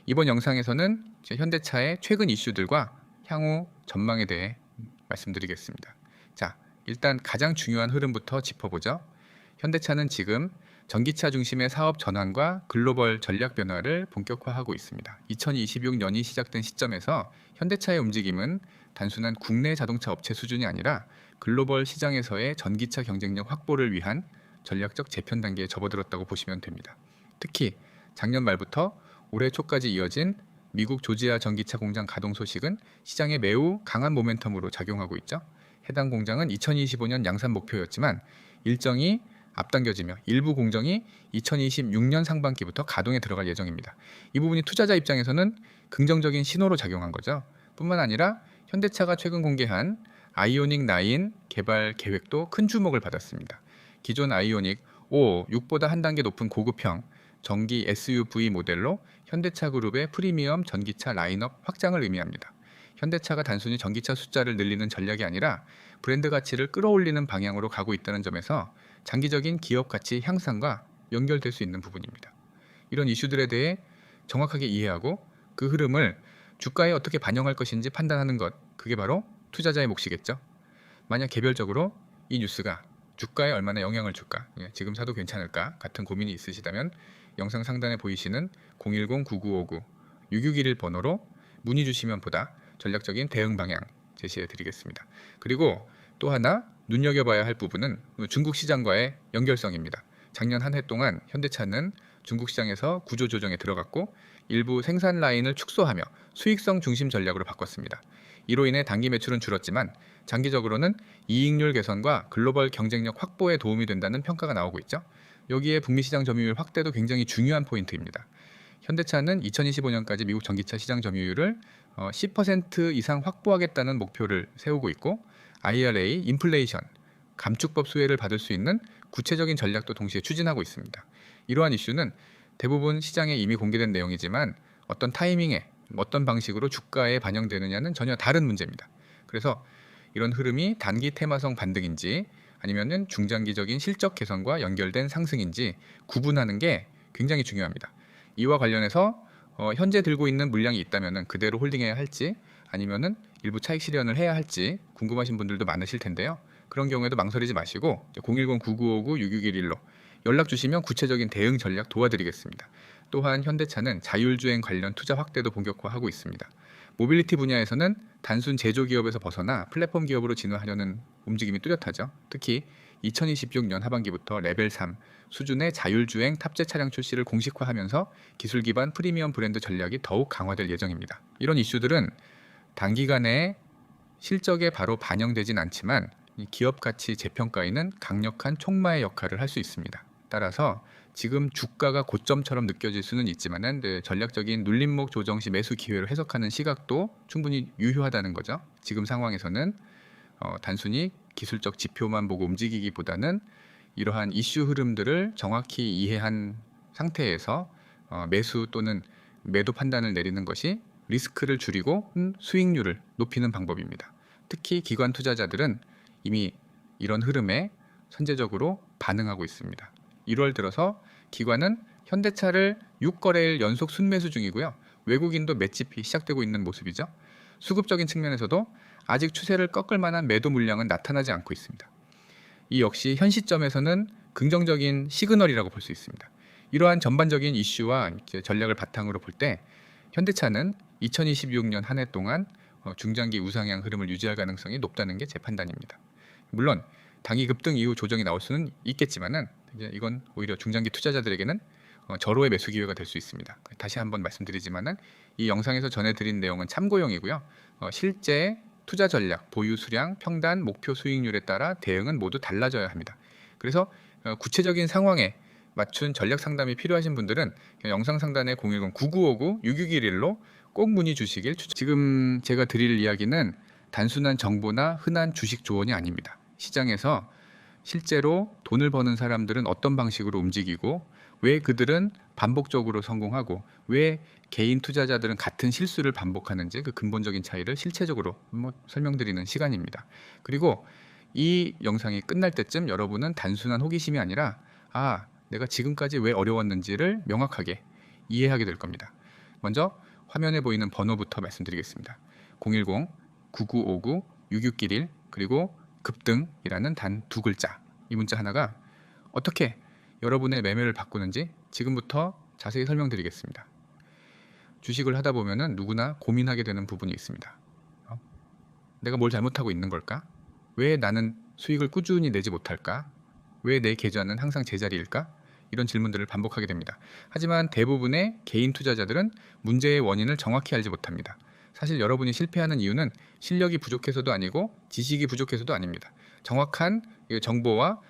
이번 영상에서는 이제 현대차의 최근 이슈들과 향후 전망에 대해 말씀드리겠습니다. 자, 일단 가장 중요한 흐름부터 짚어보죠. 현대차는 지금 전기차 중심의 사업 전환과 글로벌 전략 변화를 본격화하고 있습니다. 2026년이 시작된 시점에서 현대차의 움직임은 단순한 국내 자동차 업체 수준이 아니라 글로벌 시장에서의 전기차 경쟁력 확보를 위한 전략적 재편 단계에 접어들었다고 보시면 됩니다. 특히 작년 말부터 올해 초까지 이어진 미국 조지아 전기차 공장 가동 소식은 시장에 매우 강한 모멘텀으로 작용하고 있죠. 해당 공장은 2025년 양산 목표였지만 일정이 앞당겨지며 일부 공정이 2026년 상반기부터 가동에 들어갈 예정입니다. 이 부분이 투자자 입장에서는 긍정적인 신호로 작용한 거죠. 뿐만 아니라 현대차가 최근 공개한 아이오닉 9 개발 계획도 큰 주목을 받았습니다. 기존 아이오닉 5, 6보다 한 단계 높은 고급형 전기 SUV 모델로 현대차 그룹의 프리미엄 전기차 라인업 확장을 의미합니다. 현대차가 단순히 전기차 숫자를 늘리는 전략이 아니라 브랜드 가치를 끌어올리는 방향으로 가고 있다는 점에서 장기적인 기업 가치 향상과 연결될 수 있는 부분입니다. 이런 이슈들에 대해 정확하게 이해하고 그 흐름을 주가에 어떻게 반영할 것인지 판단하는 것, 그게 바로 투자자의 몫이겠죠. 만약 개별적으로 이 뉴스가 주가에 얼마나 영향을 줄까, 지금 사도 괜찮을까 같은 고민이 있으시다면 영상 상단에 보이시는 010-9959-6611 번호로 문의 주시면 보다 전략적인 대응 방향 제시해 드리겠습니다. 그리고 또 하나 눈여겨봐야 할 부분은 중국 시장과의 연결성입니다. 작년 한 해 동안 현대차는 중국 시장에서 구조 조정에 들어갔고 일부 생산 라인을 축소하며 수익성 중심 전략으로 바꿨습니다. 이로 인해 단기 매출은 줄었지만 장기적으로는 이익률 개선과 글로벌 경쟁력 확보에 도움이 된다는 평가가 나오고 있죠. 여기에 북미 시장 점유율 확대도 굉장히 중요한 포인트입니다. 현대차는 2025년까지 미국 전기차 시장 점유율을 10% 이상 확보하겠다는 목표를 세우고 있고 IRA, 인플레이션, 감축법 수혜를 받을 수 있는 구체적인 전략도 동시에 추진하고 있습니다. 이러한 이슈는 대부분 시장에 이미 공개된 내용이지만 어떤 타이밍에 어떤 방식으로 주가에 반영되느냐는 전혀 다른 문제입니다. 그래서 이런 흐름이 단기 테마성 반등인지 아니면은 중장기적인 실적 개선과 연결된 상승인지 구분하는 게 굉장히 중요합니다. 이와 관련해서 현재 들고 있는 물량이 있다면은 그대로 홀딩해야 할지 아니면은 일부 차익 실현을 해야 할지 궁금하신 분들도 많으실 텐데요. 그런 경우에도 망설이지 마시고 010-9959-6611로 연락 주시면 구체적인 대응 전략 도와드리겠습니다. 또한 현대차는 자율주행 관련 투자 확대도 본격화하고 있습니다. 모빌리티 분야에서는 단순 제조 기업에서 벗어나 플랫폼 기업으로 진화하려는 움직임이 뚜렷하죠. 특히 2026년 하반기부터 레벨 3 수준의 자율주행 탑재 차량 출시를 공식화하면서 기술 기반 프리미엄 브랜드 전략이 더욱 강화될 예정입니다. 이런 이슈들은 단기간에 실적에 바로 반영되진 않지만 기업 가치 재평가에는 강력한 촉매의 역할을 할 수 있습니다. 따라서 지금 주가가 고점처럼 느껴질 수는 있지만은 전략적인 눌림목 조정 시 매수 기회로 해석하는 시각도 충분히 유효하다는 거죠. 지금 상황에서는 단순히 기술적 지표만 보고 움직이기보다는 이러한 이슈 흐름들을 정확히 이해한 상태에서 매수 또는 매도 판단을 내리는 것이 리스크를 줄이고 수익률을 높이는 방법입니다. 특히 기관 투자자들은 이미 이런 흐름에 선제적으로 반응하고 있습니다. 1월 들어서 기관은 현대차를 6거래일 연속 순매수 중이고요. 외국인도 매집이 시작되고 있는 모습이죠. 수급적인 측면에서도 아직 추세를 꺾을 만한 매도 물량은 나타나지 않고 있습니다. 이 역시 현 시점에서는 긍정적인 시그널이라고 볼 수 있습니다. 이러한 전반적인 이슈와 전략을 바탕으로 볼 때 현대차는 2026년 한 해 동안 중장기 우상향 흐름을 유지할 가능성이 높다는 게 제 판단입니다. 물론 단기 급등 이후 조정이 나올 수는 있겠지만은 이건 오히려 중장기 투자자들에게는 절호의 매수 기회가 될 수 있습니다. 다시 한번 말씀드리지만은 이 영상에서 전해드린 내용은 참고용이고요. 실제 투자 전략, 보유 수량, 평단, 목표 수익률에 따라 대응은 모두 달라져야 합니다. 그래서 구체적인 상황에 맞춘 전략 상담이 필요하신 분들은 영상 상단에 010-9959-6611로 꼭 문의 주시길 추천. 지금 제가 드릴 이야기는 단순한 정보나 흔한 주식 조언이 아닙니다. 시장에서 실제로 돈을 버는 사람들은 어떤 방식으로 움직이고 왜 그들은 반복적으로 성공하고 왜 개인 투자자들은 같은 실수를 반복하는지 그 근본적인 차이를 실체적으로 설명드리는 시간입니다. 그리고 이 영상이 끝날 때쯤 여러분은 단순한 호기심이 아니라 내가 지금까지 왜 어려웠는지를 명확하게 이해하게 될 겁니다. 먼저 화면에 보이는 번호부터 말씀드리겠습니다. 010-9959-6611 그리고 급등이라는 단 두 글자, 이 문자 하나가 어떻게 여러분의 매매를 바꾸는지 지금부터 자세히 설명드리겠습니다. 주식을 하다 보면은 누구나 고민하게 되는 부분이 있습니다. 내가 뭘 잘못하고 있는 걸까? 왜 나는 수익을 꾸준히 내지 못할까? 왜 내 계좌는 항상 제자리일까? 이런 질문들을 반복하게 됩니다. 하지만 대부분의 개인 투자자들은 문제의 원인을 정확히 알지 못합니다. 사실 여러분이 실패하는 이유는 실력이 부족해서도 아니고 지식이 부족해서도 아닙니다. 정확한 정보와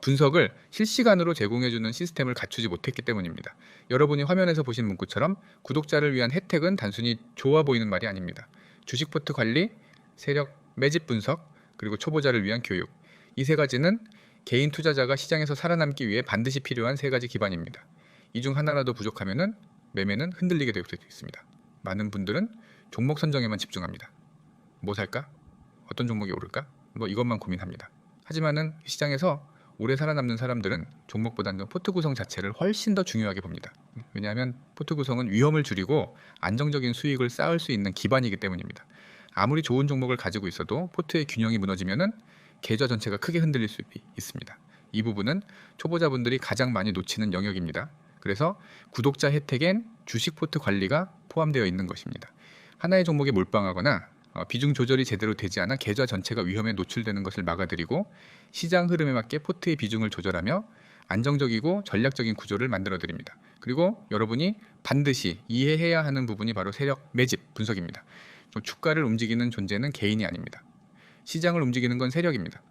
분석을 실시간으로 제공해주는 시스템을 갖추지 못했기 때문입니다. 여러분이 화면에서 보신 문구처럼 구독자를 위한 혜택은 단순히 좋아 보이는 말이 아닙니다. 주식 포트 관리, 세력 매집 분석, 그리고 초보자를 위한 교육, 이 세 가지는 개인 투자자가 시장에서 살아남기 위해 반드시 필요한 세 가지 기반입니다. 이 중 하나라도 부족하면 매매는 흔들리게 될 수 있습니다. 많은 분들은 종목 선정에만 집중합니다. 뭐 살까? 어떤 종목이 오를까? 뭐 이것만 고민합니다. 하지만은 시장에서 오래 살아남는 사람들은 종목보다는 포트 구성 자체를 훨씬 더 중요하게 봅니다. 왜냐하면 포트 구성은 위험을 줄이고 안정적인 수익을 쌓을 수 있는 기반이기 때문입니다. 아무리 좋은 종목을 가지고 있어도 포트의 균형이 무너지면은 계좌 전체가 크게 흔들릴 수 있습니다. 이 부분은 초보자분들이 가장 많이 놓치는 영역입니다. 그래서 구독자 혜택엔 주식 포트 관리가 포함되어 있는 것입니다. 하나의 종목에 몰빵하거나 비중 조절이 제대로 되지 않아 계좌 전체가 위험에 노출되는 것을 막아드리고 시장 흐름에 맞게 포트의 비중을 조절하며 안정적이고 전략적인 구조를 만들어 드립니다. 그리고 여러분이 반드시 이해해야 하는 부분이 바로 세력 매집 분석입니다. 주가를 움직이는 존재는 개인이 아닙니다. 시장을 움직이는 건 세력입니다.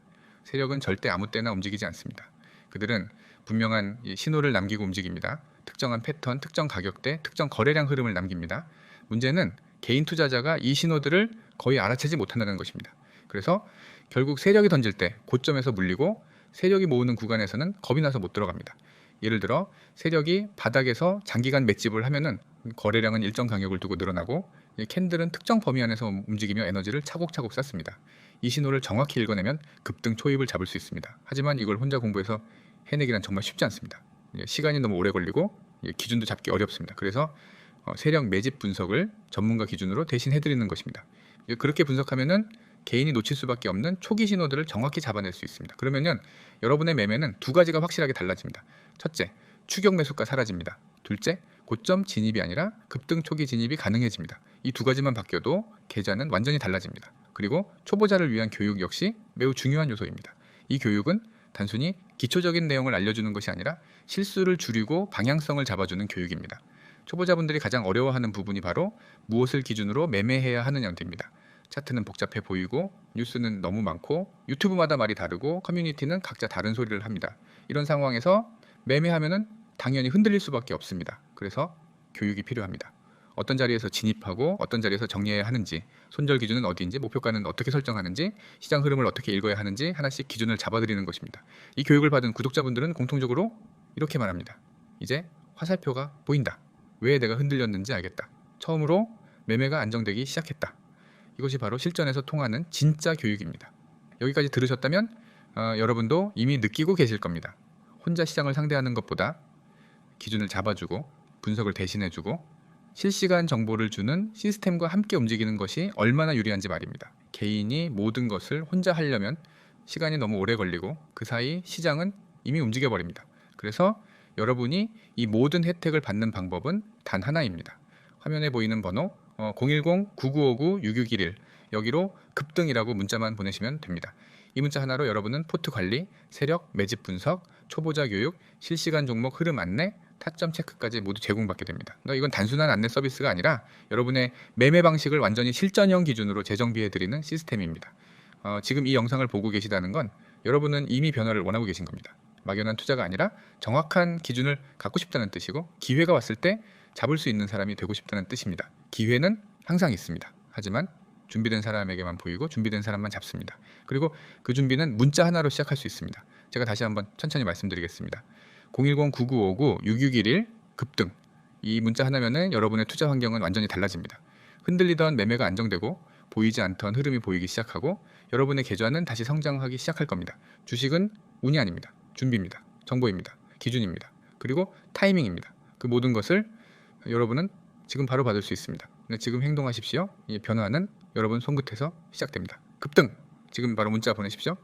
세력은 절대 아무 때나 움직이지 않습니다. 그들은 분명한 신호를 남기고 움직입니다. 특정한 패턴, 특정 가격대, 특정 거래량 흐름을 남깁니다. 문제는 개인 투자자가 이 신호들을 거의 알아채지 못한다는 것입니다. 그래서 결국 세력이 던질 때 고점에서 물리고 세력이 모으는 구간에서는 겁이 나서 못 들어갑니다. 예를 들어 세력이 바닥에서 장기간 맷집을 하면은 거래량은 일정 간격을 두고 늘어나고 캔들은 특정 범위 안에서 움직이며 에너지를 차곡차곡 쌓습니다. 이 신호를 정확히 읽어내면 급등 초입을 잡을 수 있습니다. 하지만 이걸 혼자 공부해서 해내기란 정말 쉽지 않습니다. 시간이 너무 오래 걸리고 기준도 잡기 어렵습니다. 그래서 세력 매집 분석을 전문가 기준으로 대신 해드리는 것입니다. 그렇게 분석하면은 개인이 놓칠 수밖에 없는 초기 신호들을 정확히 잡아낼 수 있습니다. 그러면은 여러분의 매매는 두 가지가 확실하게 달라집니다. 첫째, 추격 매수가 사라집니다. 둘째, 고점 진입이 아니라 급등 초기 진입이 가능해집니다. 이 두 가지만 바뀌어도 계좌는 완전히 달라집니다. 그리고 초보자를 위한 교육 역시 매우 중요한 요소입니다. 이 교육은 단순히 기초적인 내용을 알려주는 것이 아니라 실수를 줄이고 방향성을 잡아주는 교육입니다. 초보자분들이 가장 어려워하는 부분이 바로 무엇을 기준으로 매매해야 하느냐입니다. 차트는 복잡해 보이고 뉴스는 너무 많고 유튜브마다 말이 다르고 커뮤니티는 각자 다른 소리를 합니다. 이런 상황에서 매매하면은 당연히 흔들릴 수밖에 없습니다. 그래서 교육이 필요합니다. 어떤 자리에서 진입하고 어떤 자리에서 정리해야 하는지, 손절 기준은 어디인지, 목표가는 어떻게 설정하는지, 시장 흐름을 어떻게 읽어야 하는지 하나씩 기준을 잡아드리는 것입니다. 이 교육을 받은 구독자분들은 공통적으로 이렇게 말합니다. 이제 화살표가 보인다. 왜 내가 흔들렸는지 알겠다. 처음으로 매매가 안정되기 시작했다. 이것이 바로 실전에서 통하는 진짜 교육입니다. 여기까지 들으셨다면 여러분도 이미 느끼고 계실 겁니다. 혼자 시장을 상대하는 것보다 기준을 잡아주고 분석을 대신해주고 실시간 정보를 주는 시스템과 함께 움직이는 것이 얼마나 유리한지 말입니다. 개인이 모든 것을 혼자 하려면 시간이 너무 오래 걸리고 그 사이 시장은 이미 움직여버립니다. 그래서 여러분이 이 모든 혜택을 받는 방법은 단 하나입니다. 화면에 보이는 번호 010-9959-6611 여기로 급등이라고 문자만 보내시면 됩니다. 이 문자 하나로 여러분은 포트 관리, 세력, 매집 분석, 초보자 교육, 실시간 종목 흐름 안내, 타점 체크까지 모두 제공받게 됩니다. 그러니까 이건 단순한 안내 서비스가 아니라 여러분의 매매 방식을 완전히 실전형 기준으로 재정비해드리는 시스템입니다. 지금 이 영상을 보고 계시다는 건 여러분은 이미 변화를 원하고 계신 겁니다. 막연한 투자가 아니라 정확한 기준을 갖고 싶다는 뜻이고 기회가 왔을 때 잡을 수 있는 사람이 되고 싶다는 뜻입니다. 기회는 항상 있습니다. 하지만 준비된 사람에게만 보이고 준비된 사람만 잡습니다. 그리고 그 준비는 문자 하나로 시작할 수 있습니다. 제가 다시 한번 천천히 말씀드리겠습니다. 010-9959-6611 급등, 이 문자 하나면은 여러분의 투자 환경은 완전히 달라집니다. 흔들리던 매매가 안정되고 보이지 않던 흐름이 보이기 시작하고 여러분의 계좌는 다시 성장하기 시작할 겁니다. 주식은 운이 아닙니다. 준비입니다. 정보입니다. 기준입니다. 그리고 타이밍입니다. 그 모든 것을 여러분은 지금 바로 받을 수 있습니다. 네, 지금 행동하십시오. 이 변화는 여러분 손끝에서 시작됩니다. 급등! 지금 바로 문자 보내십시오.